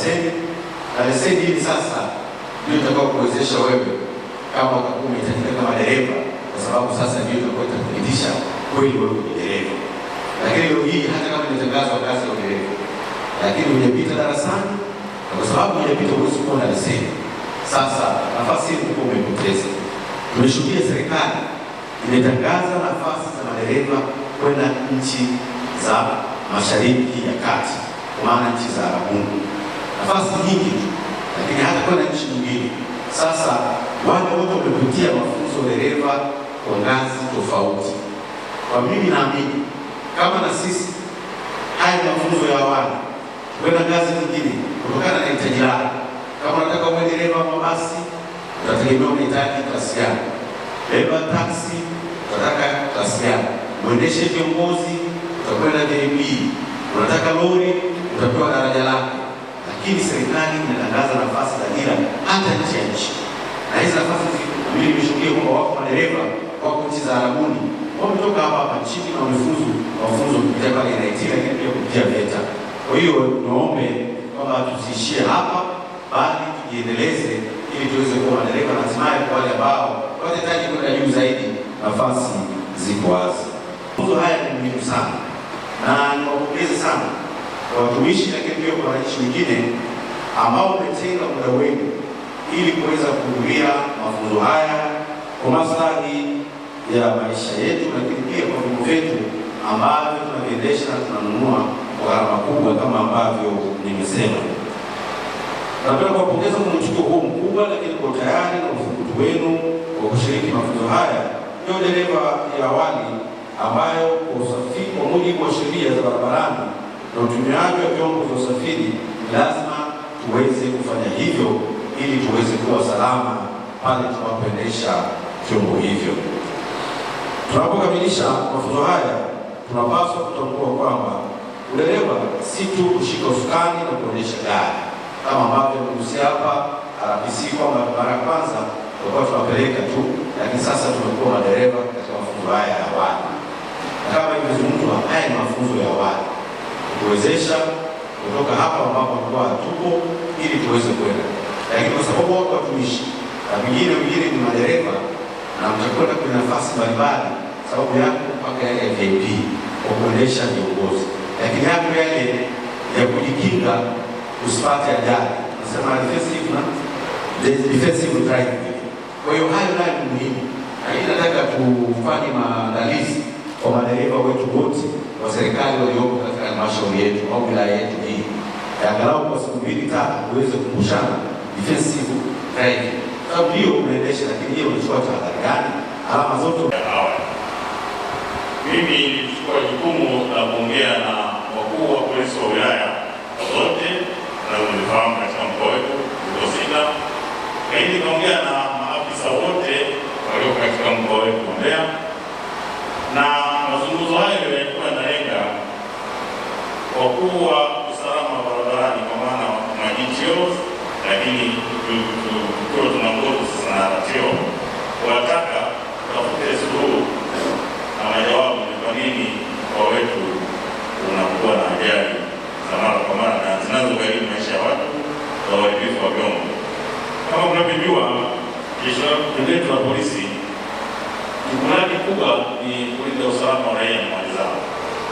leseni, na leseni hii sasa ndio itakao kuwezesha wewe kama utakuwa umehitajika kama dereva, kwa sababu sasa ndio itakuwa itakuthibitisha kweli wewe ni dereva. Lakini leo hii hata kama imetangazwa kazi ya dereva, lakini hujapita darasani, na kwa sababu hujapita huwezi kuwa na leseni, sasa nafasi hii ulikuwa umepoteza. Tumeshuhudia serikali imetangaza nafasi za madereva kwenda nchi za Mashariki ya Kati, kwa maana nchi za Arabuni, nafasi nyingi tu, lakini hata kwenda nchi nyingine. Sasa wale wote wamepitia mafunzo ya dereva kwa ngazi tofauti. Kwa mimi naamini kama na sisi haya mafunzo ya awali kwenda ngazi nyingine kutokana na hitaji lako. Kama unataka uwe dereva wa mabasi, utategemea unahitaji klasi gani? Dereva taxi unataka klasi gani? Mwendeshe viongozi utakwenda JB. Unataka lori utapewa daraja lake. Lakini serikali inatangaza nafasi za ajira hata nje ya nchi. Na hizo nafasi mimi nimeshuhudia kwamba wako madereva wako nchi za Arabuni wametoka hapa nchini na wamefuzu mafunzo kupitia pale NIT, lakini pia kupitia VETA. Kwa hiyo naombe kwamba tusiishie hapa, bali tujiendeleze ili tuweze kuwa madereva na hatimaye kwa wale ambao wanahitaji kwenda juu zaidi, nafasi ziko wazi. Mafunzo haya ni muhimu sana na niwapongeze sana kwa watumishi, lakini pia kwa wananchi wengine ambao wametenga muda wenu ili kuweza kuhudhuria mafunzo haya kwa maslahi ya maisha yetu, lakini pia kwa vyombo vyetu ambavyo tunaviendesha na tunanunua kwa gharama kubwa kama ambavyo nimesema. Napenda kuwapongeza kwa mwitikio huu mkubwa, lakini kwa tayari na uthubutu wenu kwa kushiriki mafunzo haya ya dereva ya awali ambayo kwa usafiri kwa mujibu wa sheria za barabarani na utumiaji wa vyombo vya usafiri lazima tuweze kufanya hivyo ili tuweze kuwa salama pale tunapoendesha vyombo hivyo. Tunapokamilisha mafunzo haya, tunapaswa kutambua kwamba udereva si tu kushika usukani na kuendesha gari kama ambavyo tumegusia hapa RPC kwamba mara ya kwanza tulikuwa tunapeleka tu, lakini sasa tumekuwa madereva katika mafunzo haya ya awali. Na kama imezungumzwa, haya ni mafunzo ya awali kuwezesha kutoka hapa ambapo tulikuwa tupo ili tuweze kwenda, lakini kwa sababu wako watumishi na wengine ni madereva na mtakwenda kwenye nafasi mbalimbali, sababu yako mpaka yale ya VIP kwa kuendesha viongozi, lakini yako yale ya kujikinga usipate ajali, nasema defensive driving. Kwa hiyo hayo nayo ni muhimu, na hii nataka tufanye maandalizi kwa madereva wetu wote wa serikali walioko katika halmashauri yetu au wilaya yetu hii, angalau kwa siku 2-3 tuweze kukumbushana defensive driving. Sababu ndio unaendesha, lakini hiyo unachukua tahadhari gani? Alama zote. Mimi nilichukua jukumu la kuongea na wakuu wa polisi wa wilaya zote na unifahamu katika mkoa wetu uko sita, lakini nikaongea na maafisa wote walio katika mkoa wetu wa Mbeya, na mazungumzo hayo yalikuwa yanalenga wakuu wa usalama barabarani kwa maana wa GTOs, lakini tukiwa tunaongoza sasa na RTO wataka tutafute suluhu na majawabu ni kwa nini kwa wetu unakuwa na ajali za mara kwa mara na zinazogharimu maisha ya watu na uharibifu wa vyombo. Kama mnavyojua, jeshi letu la polisi jukumu lake kubwa ni kulinda usalama wa raia na mali zao.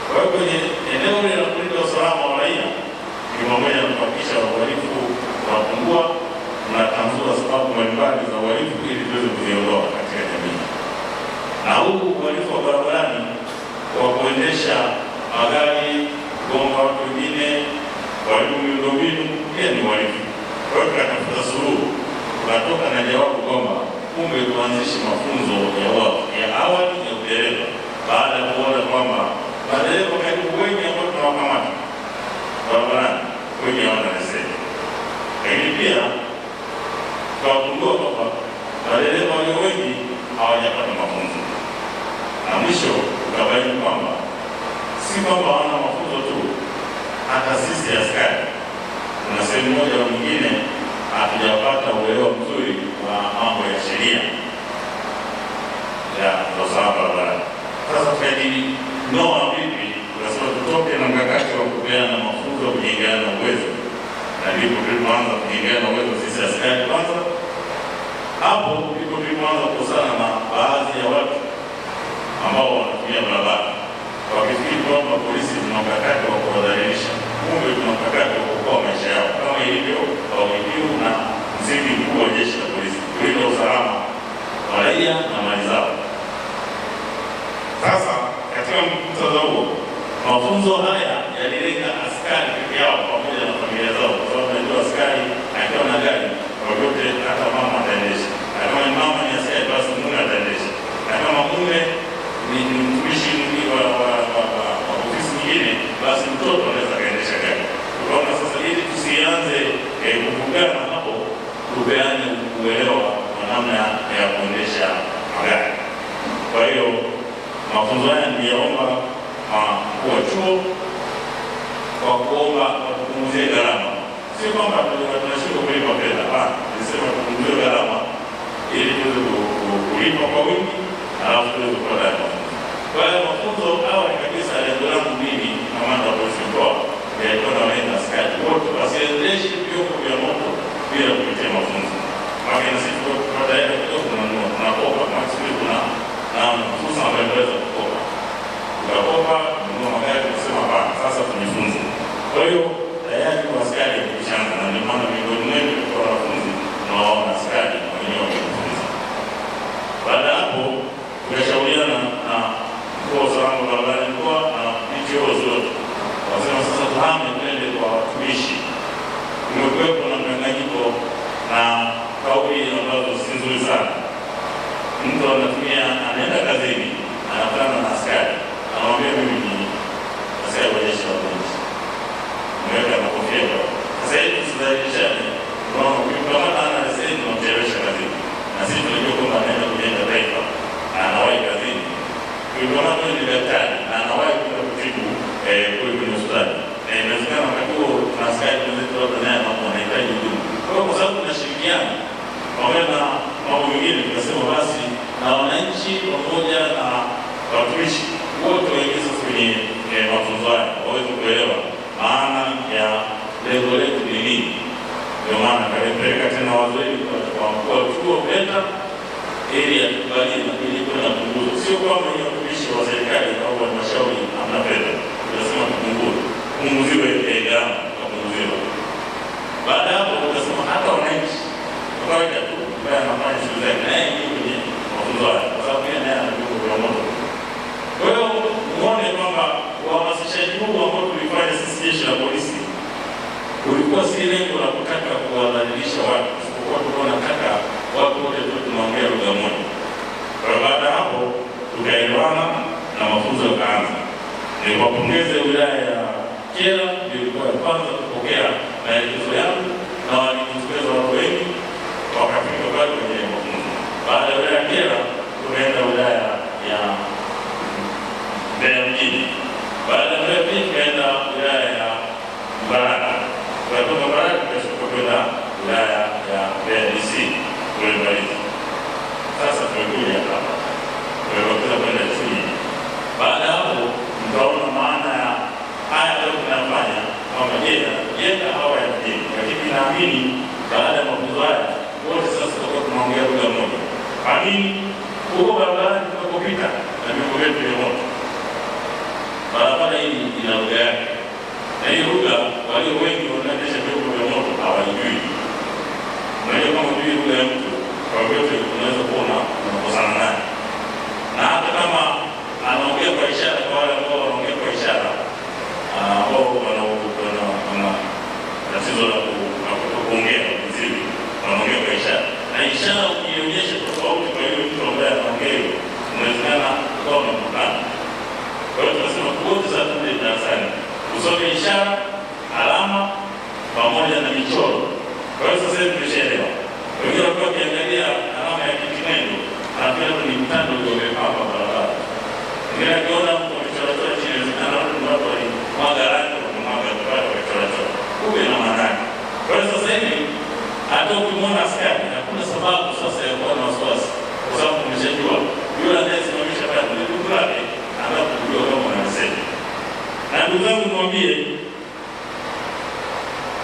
Kwa hiyo kwenye eneo hili la kulinda usalama wa raia ni pamoja na kuhakikisha uhalifu unapungua na tanzua sababu mbalimbali za uhalifu ili tuweze kuziondoa katika jamii. Na huu uhalifu wa barabarani wa kuendesha magari, kugonga watu wengine, kuharibu miundombinu pia ni uhalifu. Kwa hiyo tunatafuta suluhu, tunatoka na jawabu kwamba kumbe tuanzishe mafunzo ya awali ya udereva baada ya kuona kwamba madereva karibu wengi ambao tunawakamata barabarani wengi hawana leseni. Lakini pia tukagundua kwamba madereva walio wengi hawajapata mafunzo, na mwisho tukabaini kwamba si kwamba hawana mafunzo tu, hata sisi askari kuna sehemu moja au nyingine hatujapata uelewa mzuri wa mambo ya sheria ya usalama barabarani. Sasa tukajinoa vipi, tunasema tutoke na mkakati wa kupeana mafunzo, kujengeana uwezo, na ndipo tulipoanza kujengana uwezo sisi askari kwanza. Hapo ndipo tulipoanza kukosana na baadhi ya watu ambao wanatumia barabara wakifikiri kwamba polisi tuna mkakati wa kuwadhalilisha, kumbe tuna mkakati wa kuokoa maisha yao, kama ilivyo kauli mbiu na msingi mkuu wa jeshi la polisi, kulinda usalama wa raia na mali zao. Sasa katika muktadha huo, mafunzo haya yalilenga askari peke yao pamoja na familia zao, kwa sababu najua askari akiwa na gari yoyote, hata mama ataendesha, na kama ni mama ni askari basi mume ataendesha, na kama mume ni mtumishi wa ofisi nyingine basi mtoto anaweza kaendesha gari. Tukaona sasa ili tusianze kuvugana hapo, tupeane uelewa wa namna ya kuendesha magari. Kwa hiyo mafunzo haya niliyaomba mkuu wa chuo kwa kuomba watupunguzie gharama. Sio kwamba tunashindwa kulipa fedha, hapana, nilisema tupunguzie gharama ili tuweze kulipa kwa wingi, alafu tuweze kupata mafunzo. Kwa hiyo mafunzo awali kabisa, lengo langu mimi kamanda wa polisi mkoa yalikuwa nawalenga askari wote wasiendeshe vyombo vya moto bila kupitia mafunzo. Maana na sisi tunapata hela kidogo, tunakopa kama sisi kuna na fursa ambayo tunaweza kukopa, tukakopa kununua magari, kusema hapana, sasa tujifunze. Kwa hiyo tayari kwa askari kushanga, na ndio maana miongoni mwetu kwa wanafunzi tunawaona askari wenyewe wakijifunza. Baada ya hapo tukashauriana na mkuu wa usalama barabarani mkoa na NGO zote, wasema sasa tuhame twende kwa watumishi. Kumekuwepo na mchanganyiko na kauli ambazo si nzuri sana. Mtu anaenda kazini, anakutana na askari, anamwambia mimi ni askari wa jeshi la polisi, mweka na kofia. Sasa hivi tusidhalilishane, unaona, ukikamata ana leseni unamchelewesha kazini, na sisi tunajua kwamba anaenda kujenga taifa na anawahi kazini. Ukikamata ni daktari na anawahi kwenda kutibu kule kwenye hospitali, na inawezekana wakati huo na askari mwenzetu labda naye anahitaji huduma. Kwa hiyo kwa sababu tunashirikiana pamoja na mambo mengine, tukasema basi na wananchi pamoja na watumishi wote waingize kwenye mafunzo haya waweze kuelewa maana ya lengo letu ni nini. Ndio maana kalipeleka tena wazo hili kwa mkuu wa chuo VETA ili atukubalie na ili kwenda kupunguza. Sio kwamba ni watumishi wa serikali au halmashauri hamna fedha, tunasema tupunguziwe gharama, tupunguziwe. Baada ya hapo tukasema hata wananchi kwa kawaida tu ambaye anafanya shughuli zake naye ni kwenye mafunzo haya, kwa sababu yeye naye ana vyombo vya moto. Kwa hiyo muone kwamba uhamasishaji huu ambao tulifanya sisi jeshi la polisi ulikuwa si lengo la kutaka kuwadhalilisha watu, isipokuwa tulikuwa tunataka watu wote tu tunaongea lugha moja. Kwa hiyo baada ya hapo tukaelewana na mafunzo yakaanza. Niwapongeze wilaya ya Kyela, ndio ilikuwa ya kwanza kupokea maelekezo yangu na walijitokeza watu wengi wakafika pale kwenye mafunzo. Baada ya wilaya ya Kyela tukaenda wilaya ya Mbeya mjini. Baada ya Mbeya mjini tukaenda wilaya ya Mbaraka. Kutoka Mbaraka tukashuka kwenda wilaya ya Mbeya DC kule Mbalizi. Sasa tumekuja hapa, tumeweza kwenda chini. Baada ya hapo mtaona maana ya haya leo tunafanya kwamba jenga hawa ya mjini, lakini naamini baada ya mafunzo haya wote sasa tutakuwa tunaongea lugha moja. Kwa nini? Huko barabarani tunapopita na vyombo vyetu vya moto, barabara hii ina lugha yake, na hii lugha walio wengi wanaendesha vyombo vya moto hawajui. Unajua kama hujui lugha ya mtu, kwa vyote unaweza kuona unakosana naye, na hata kama anaongea kwa ishara, kwa wale ambao wanaongea kwa ishara ambao wana tatizo la kuongea vizuri, wanaongea kwa ishara, na ishara ukionyesha tofauti kwa hiyo mtu ambaye anaongea, unawezekana ukawa unamtukana. Kwa hiyo tunasema wote sasa tuende darasani usome ishara, alama pamoja na michoro. Kwa hiyo sasa hivi tumeshaelewa. Wengine walikuwa wakiangalia alama ya kitimendo na pia ni mtando uliowekwa hapa barabara. Wengine akiona mtu amechora chini, inawezekana watu walimwaga rangi, walimwaga tofali, wamechora. Kumbe na maana. Kwa hiyo sasa hivi hata ukimwona askari hakuna sababu sasa ya kuwa na wasiwasi, kwa sababu tumeshajua yule anayesimamisha kazi ni ndugu yake, anapojua kama anasema. Na ndugu zangu, mwambie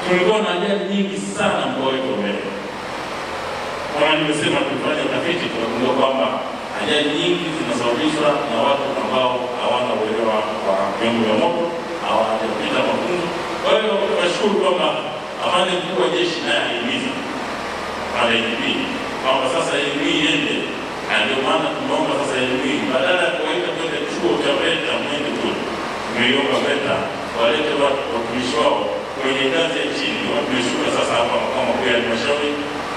tulikuwa na ajali nyingi sana mkoa wetu wa Mbeya. Kama nimesema, tulifanya utafiti tukagundua kwamba ajali nyingi zinasababishwa na watu ambao hawana uelewa wa vyombo vya moto, hawajapita mafunzo. Kwa hiyo tunashukuru kwamba afande mkuu wa jeshi naye ahimiza pale IGP kwamba sasa elimu hii iende, na ndio maana tumeomba sasa elimu hii badala ya kuweka kwenye chuo cha VETA Mwenge kule, tumeiomba VETA walete watumishi wao kwenye ngazi ya chini. Tumeshuka sasa hapa makao makuu ya halmashauri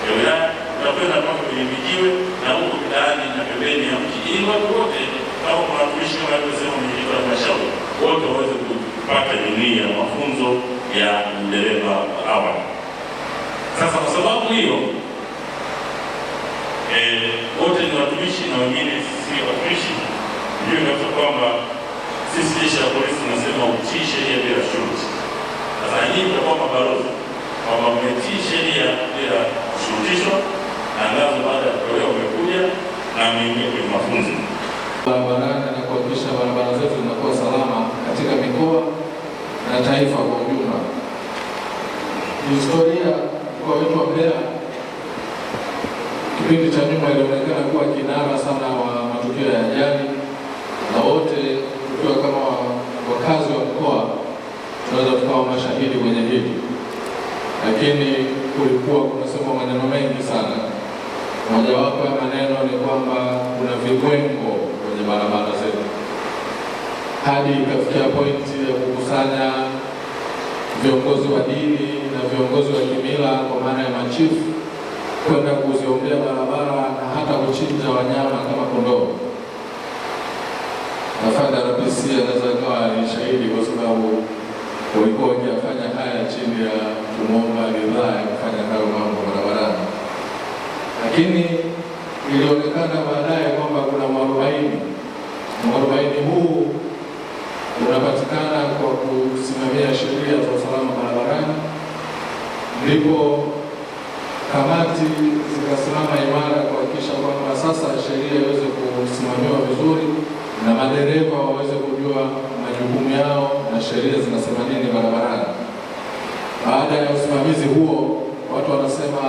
ya wilaya, tutakwenda mpaka kwenye vijiwe na huko mitaani na pembeni ya mji, ili watu wote kama kuna watumishi kama alivyosema mwenyekiti wa halmashauri wote waweze kupata elimu ya mafunzo ya udereva awali. Sasa kwa sababu hiyo wote ni watumishi na wengine si watumishi, ndio inakuwa kwamba sisi jeshi la polisi tunasema utii sheria bila shuruti. Sasa nyinyi mtakuwa mabalozi kwamba mmetii sheria bila kushurutishwa, na ngazo baada ya kutolewa umekuja na mmeingia kwenye mafunzo barabarani na kuhakikisha barabara zetu zinakuwa salama katika mikoa na taifa kwa ujumla. Historia kwa wetu wa Mbeya kipindi cha nyuma ilionekana kuwa kinara sana wa matukio ya ajali, na wote tukiwa kama wakazi wa mkoa tunaweza tukawa mashahidi kwenye hili, lakini kulikuwa kunasema maneno mengi sana. Mojawapo ya maneno ni kwamba kuna vigwengo kwenye barabara zetu, hadi ikafikia pointi ya kukusanya viongozi wa dini na viongozi wa kimila kwa maana ya machifu kwenda kuziombea barabara na hata kuchinja wanyama kama kondoo. Afande RPC anaweza kawa ni shahidi kwa sababu walikuwa wakifanya haya chini ya kumwomba ridhaa ya kufanya hayo mambo barabarani, lakini ilionekana baadaye kwamba kuna mwarobaini. Mwarobaini huu unapatikana kwa kusimamia sheria za usalama barabarani, ndipo kamati zikasimama imara kuhakikisha kwamba sasa sheria iweze kusimamiwa vizuri na madereva waweze kujua majukumu yao na sheria zinasema nini barabarani. Baada ya usimamizi huo, watu wanasema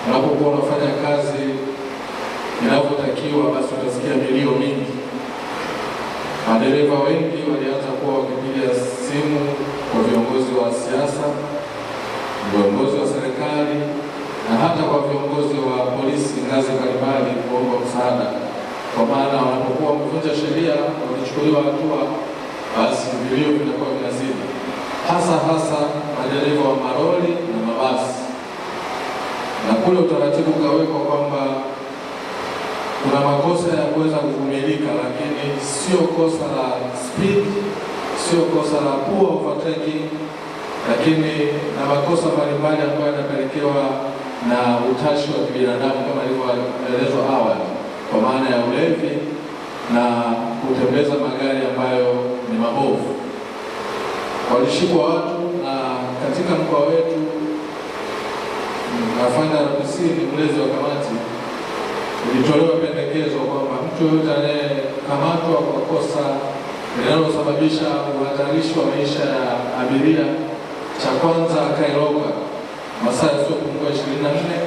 unapokuwa unafanya kazi inavyotakiwa, basi utasikia milio mingi. Madereva wengi walianza kuwa wakipiga simu kwa viongozi wa siasa, viongozi wa serikali na hata kwa viongozi wa polisi ngazi mbalimbali kuomba msaada, kwa maana wanapokuwa wamevunja sheria wakichukuliwa hatua, basi vilio vinakuwa vinazidi, hasa madereva wa maroli na mabasi. Na kule utaratibu ukawekwa kwamba kuna makosa ya kuweza kuvumilika, lakini sio kosa la speed, sio kosa la poor overtaking, lakini na makosa mbalimbali ambayo yanapelekewa na utashi wa kibinadamu kama ilivyoelezwa awali, kwa maana ya ulevi na kutembeza magari ambayo ni mabovu. Walishikwa watu, na katika mkoa wetu afande RPC ni mlezi wa kamati, ilitolewa pendekezo kwamba mtu yoyote anayekamatwa kwa kosa linalosababisha uhatarishi wa maisha ya abiria, cha kwanza akailoka masaa yasiyopungua 24.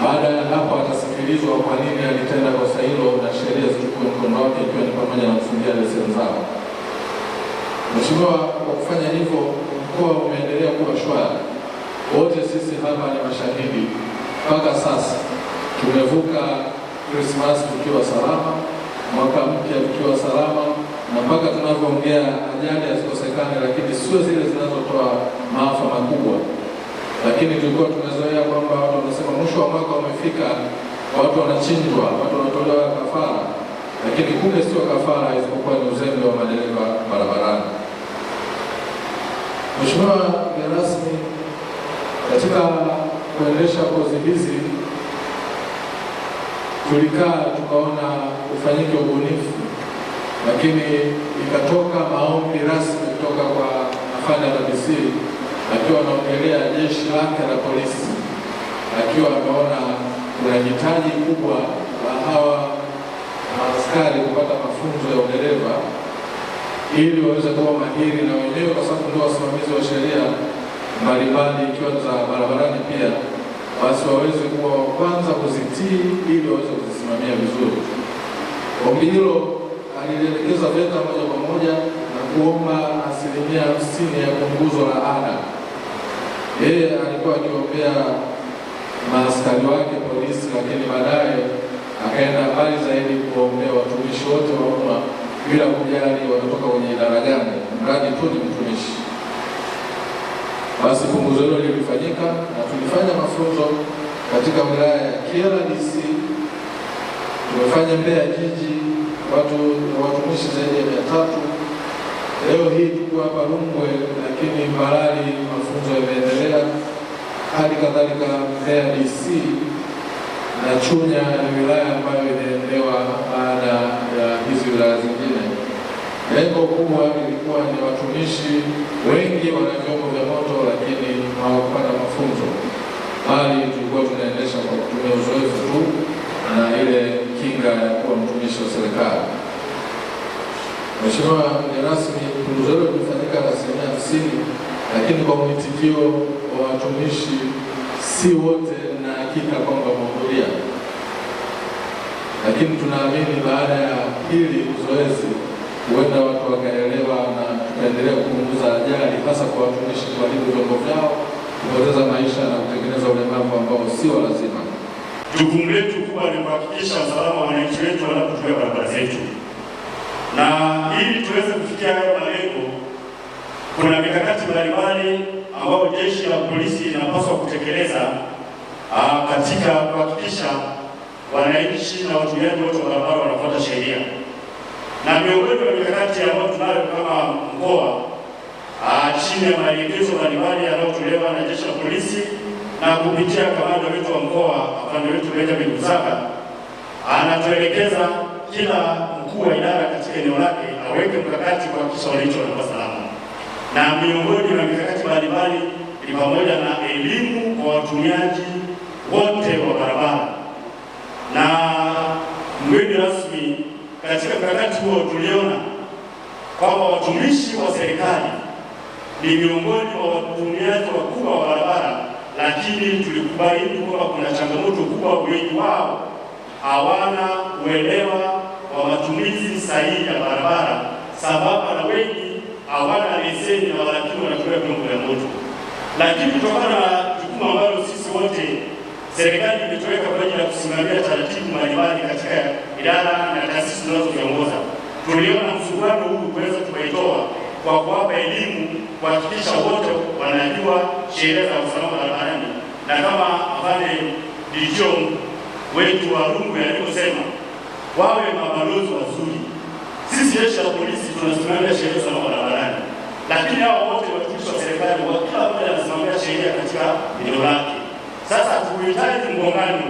Baada ya hapo atasikilizwa kwa nini alitenda kosa hilo na sheria zichukue mkondo wake, ikiwa ni pamoja na kufungia leseni zao. Mheshimiwa, kwa kufanya hivyo mkoa umeendelea kuwa shwari. Wote sisi hapa ni mashahidi, mpaka sasa tumevuka Krismasi tukiwa salama, mwaka mpya tukiwa salama, na mpaka tunavyoongea ajali hazikosekani, lakini sio zile zinazotoa maafa makubwa. Lakini tulikuwa tumezoea kwamba watu wanasema mwisho wa mwaka umefika, watu wanachinjwa, watu wanatolewa kafara, lakini kumbe sio kafara, isipokuwa ni uzembe wa madereva barabarani. Mheshimiwa mgeni rasmi, katika kuendesha kozi hizi tulikaa tukaona ufanyike ubunifu, lakini ikatoka maombi rasmi kutoka kwa afande RPC akiwa anaongelea jeshi lake la polisi, akiwa ameona kuna hitaji kubwa la hawa askari kupata mafunzo ya udereva ili waweze kuwa mahiri na wenyewe, kwa sababu ndio wasimamizi wa sheria, mbalimbali ikiwa za barabarani pia, basi waweze kuwa wa kwanza kuzitii ili waweze kuzisimamia vizuri. Ombi hilo alielekeza VETA moja kwa moja na kuomba 50% ya punguzo la ada. Yeye alikuwa akiombea maaskari wake polisi, lakini baadaye akaenda mbali zaidi kuombea watumishi wote wa umma bila kujali wanatoka kwenye idara gani, mradi tu ni mtumishi. Basi punguzo hilo lilifanyika na tulifanya mafunzo katika wilaya ya Kyela DC, tumefanya Mbeya jiji, watumishi zaidi ya 300. Leo hii tuko hapa Rungwe, lakini Mbarali mafunzo yameendelea, hadi kadhalika Mbeya DC na Chunya ni wilaya ambayo inaendewa baada ya hizi wilaya zingine. Lengo kubwa lilikuwa ni watumishi wengi wana vyombo vya moto, lakini hawakupata mafunzo, bali tulikuwa tunaendesha kwa kutumia uzoefu tu na ile kinga ya kuwa mtumishi wa serikali. Mheshimiwa mgeni rasmi, punguzo hilo lilifanyika na 50%, lakini kwa mwitikio wa watumishi si wote na hakika kwamba wamehudhuria, lakini tunaamini baada ya hili zoezi huenda watu wakaelewa na tukaendelea kupunguza ajali, hasa kwa watumishi kuharibu vyombo vyao, kupoteza maisha na kutengeneza ulemavu ambao sio lazima. Jukumu letu kubwa ni kuhakikisha usalama wa wananchi wetu wanapotumia barabara zetu, na ili tuweze kufikia hayo malengo, kuna mikakati mbalimbali ambayo jeshi la polisi linapaswa kutekeleza katika kuhakikisha wananchi na watumiaji wote wa barabara wanafuata sheria. Na miongoni mwa mikakati ambayo tunayo kama mkoa chini ya maelekezo mbalimbali yanayotolewa na jeshi la polisi na kupitia kamanda wetu wa mkoa afande wetu Benjamin Lusaka, anatuelekeza kila mkuu wa idara katika eneo lake aweke mkakati kuhakikisha wananchi wanakuwa salama. Na miongoni mwa mikakati mbalimbali ni pamoja na elimu kwa watumiaji wote wa barabara. Na mgeni rasmi, katika mkakati huo tuliona kwamba watumishi wa serikali ni miongoni mwa watumiaji wakubwa wa barabara, lakini tulikubaini kwamba kuna changamoto kubwa, wengi wao hawana uelewa wa matumizi sahihi ya barabara, sababu na wengi hawana leseni na walakini wanatumia vyombo vya moto. Lakini kutokana na jukumu ambalo sisi wote serikali imetoweka kwa ajili ya kusimamia taratibu mbalimbali katika idara na taasisi zinazoziongoza, tuliona msuguano huu kuweza kuitoa kwa kuwapa elimu, kuhakikisha wote wanajua sheria za usalama barabarani, na kama afande DJO wetu wa Rungwe alivyosema, wawe mabalozi wazuri. Sisi jeshi la polisi tunasimamia sheria za usalama barabarani, lakini hao wote watumishi wa serikali kila mmoja anasimamia sheria katika eneo lake. Sasa tuhitaji mgongano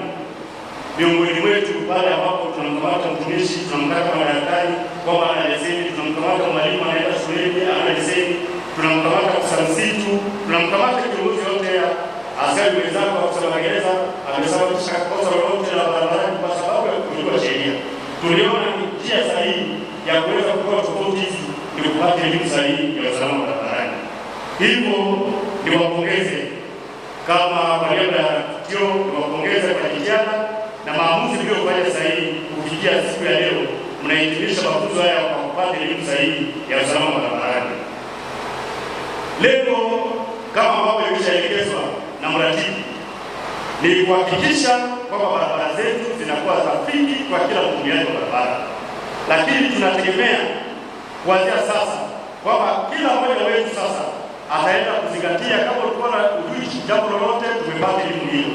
miongoni mwetu pale ambapo tunamkamata mtumishi, tunamkamata madaktari kwamba ana leseni, tunamkamata mwalimu anaenda shuleni ana leseni, tunamkamata afisa msitu, tunamkamata kiongozi yote ya askari wenzako wa usalama gereza amesababisha kosa lolote la barabarani kwa sababu ya kukiuka sheria. Tuliona njia sahihi ya kuweza kutoa tofauti hizi ni kupata elimu sahihi ya usalama barabarani. Hivyo niwapongeze kama kwa niaba ya tukio, niwapongeze kwa jitihada na maamuzi mliofanya sahihi kufikia siku ya leo. Mnahitimisha mafunzo haya kwa kupata elimu sahihi ya usalama barabarani. Lengo kama ambavyo imeshaelekezwa na mratibu ni kuhakikisha kwamba barabara zetu zinakuwa rafiki kwa kila mtumiaji wa barabara, lakini tunategemea kuanzia sasa kwamba kila mmoja wetu sasa ataenda kuzingatia, kama ulikuwa na ujui jambo lolote, tumepata elimu hiyo.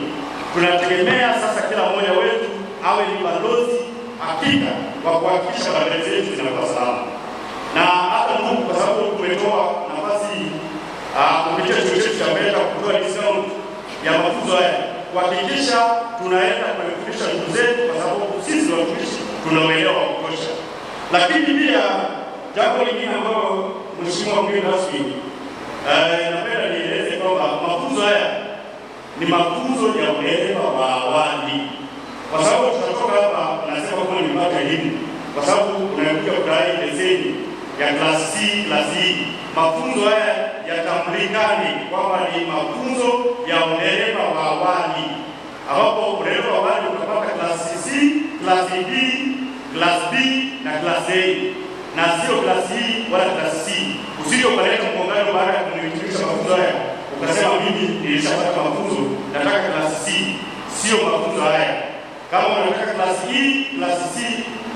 Tunategemea sasa kila mmoja wetu awe ni balozi hakika kwa kuhakikisha barabara zetu zinakuwa salama. Na hata Mungu, kwa sababu tumetoa nafasi kupitia chuo chetu cha VETA kutoa discount ya mafunzo haya, kuhakikisha tunaenda kurekebisha ndugu zetu, kwa sababu sisi watumishi tunaelewa wa kutosha. Lakini pia jambo lingine ambalo mheshimiwa mgeni rasmi napenda nieleze kwamba mafunzo haya ni mafunzo ya uelewa wa awali, kwa sababu tutatoka hapa nasema kwa nipata elimu, kwa sababu unakuja kudai leseni ya class C, class E mafunzo haya yatambulikane kwamba ni mafunzo ya udereva wa awali, ambapo udereva wa awali utapata klasi C, klasi D, klasi B na klasi A, na sio klasi E wala klasi C. Usije ukaleta mgongano baada ya kuhitimisha mafunzo haya ukasema mimi nilishapata mafunzo nataka klasi C. Sio mafunzo haya. Kama unataka klasi E, klasi C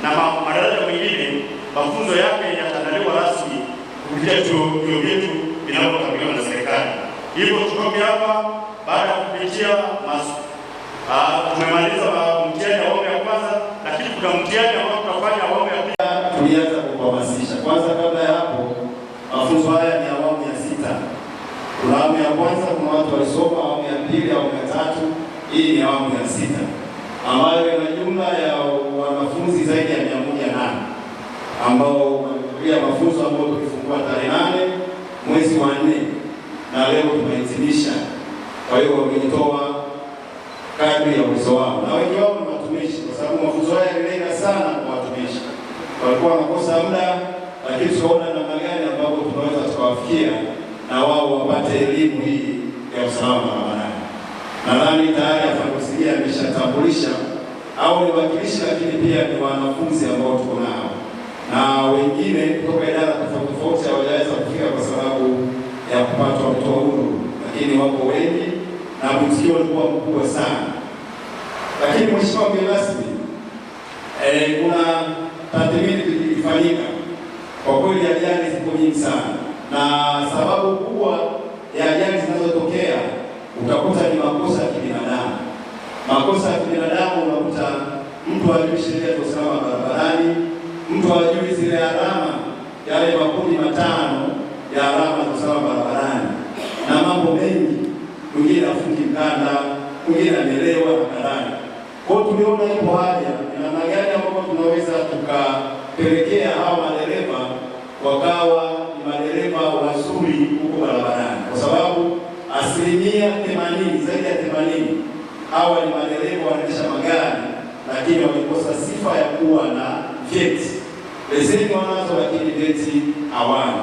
na madaraja mengine, mafunzo yake yataandaliwa rasmi kupitia vyuo vyetu vinavyokamiliwa na serikali. Hivyo tutoke hapa baada ya kupitia tumemaliza mtihani wa awamu ya kwanza, lakini kuna mtihani ambao tutafanya awamu ya pili. Tulianza kuhamasisha kwanza. Kabla ya hapo, mafunzo haya ni awamu ya 6. Kuna awamu ya kwanza, kuna watu walisoma awamu ya pili, awamu ya 3. Hii ni awamu ya 6 ambayo ina jumla ya wanafunzi zaidi ya 108 ambao wamehudhuria mafunzo ambayo tulifungua tarehe 8 mwezi wa 4 na leo tumehitimisha. Kwa hiyo wamejitoa kadri ya uwezo wao, na wengi wao ni watumishi, kwa sababu mafunzo haya yalilenga sana kwa watumishi. Walikuwa wanakosa muda, lakini tunaona namna gani ambapo tunaweza tukawafikia na wao wapate elimu hii ya usalama barabarani. Nadhani tayari afandisilia ameshatambulisha au ni wakilishi, lakini pia ni wanafunzi ambao tuko nao, na wengine kutoka idara tofauti tofauti hawajaweza kufika kwa sababu ya kupata mtoa huru, lakini wako wengi na mwitikio ulikuwa mkubwa sana. Lakini mheshimiwa mgeni rasmi, kuna tathmini ilifanyika. Kwa kweli ajali zipo nyingi sana, na sababu kubwa ya ajali zinazotokea utakuta ni makosa ya kibinadamu. Makosa ya kibinadamu, unakuta mtu hajui sheria za usalama barabarani, mtu hajui zile alama, yale makundi 5 ya alama za usalama barabarani, na mambo mengi, mwingine afungi mkanda, mwingine amelewa na kadhalika. Kwa hiyo tuliona ipo haja ni namna gani ambapo tunaweza tukapelekea hawa madereva wakawa ni madereva wazuri huko barabarani, kwa sababu 80%, zaidi ya 80 hawa ni madereva wanaendesha magari, lakini wamekosa sifa ya kuwa na vyeti. Leseni wanazo, lakini vyeti hawana.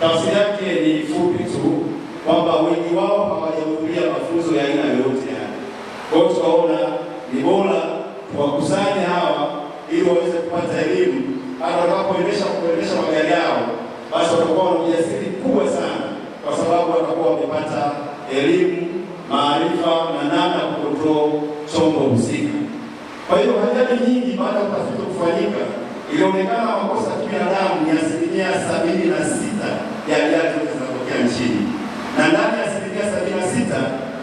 Tafsiri yake ni fupi tu kwamba wengi wao hawajahudhuria mafunzo ya aina yoyote haya. Kwa hiyo tukaona ni bora tuwakusanye hawa ili waweze kupata elimu, hata watakapoendesha magari yao, basi watakuwa na ujasiri mkubwa sana, kwa sababu watakuwa wamepata elimu, maarifa na namna ya kukontrol chombo husika. Kwa hiyo ajali nyingi baada ya utafiti kufanyika, ilionekana makosa ya kibinadamu ni 76% ya ajali zote zinazotokea nchini, na ndani ya 76%,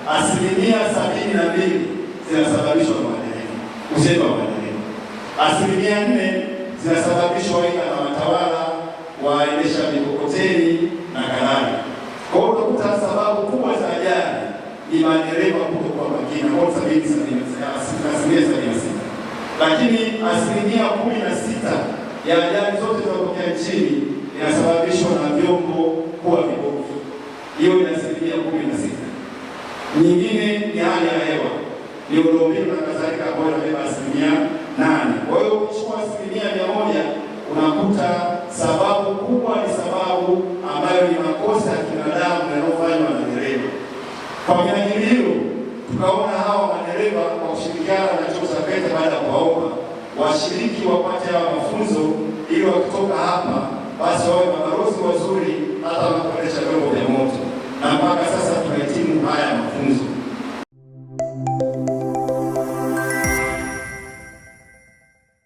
72% zinasababishwa na madereva, uzembe wa madereva. 4% zinasababishwa aidha na watawala, waendesha mikokoteni na kadhalika. Kwa hiyo utakuta sababu kubwa za ajali ni madereva kutokuwa makini, kwa 76%. Lakini 16% ya ajali zote zinazotokea nchini inasababishwa na vyombo kuwa vibovu. Hiyo ni 16%. Nyingine ni hali ya hewa, miundombinu na kadhalika, ambayo inabeba 8%. Kwa hiyo ukichukua 100%, unakuta sababu kubwa ni sababu ambayo ni makosa ya kibinadamu yanayofanywa na dereva. Kwa minajili hiyo, tukaona hawa madereva kwa kushirikiana na chuo cha VETA, baada ya kuwaomba washiriki wapate hawa mafunzo, ili wakitoka hapa basi wawe mabalozi wa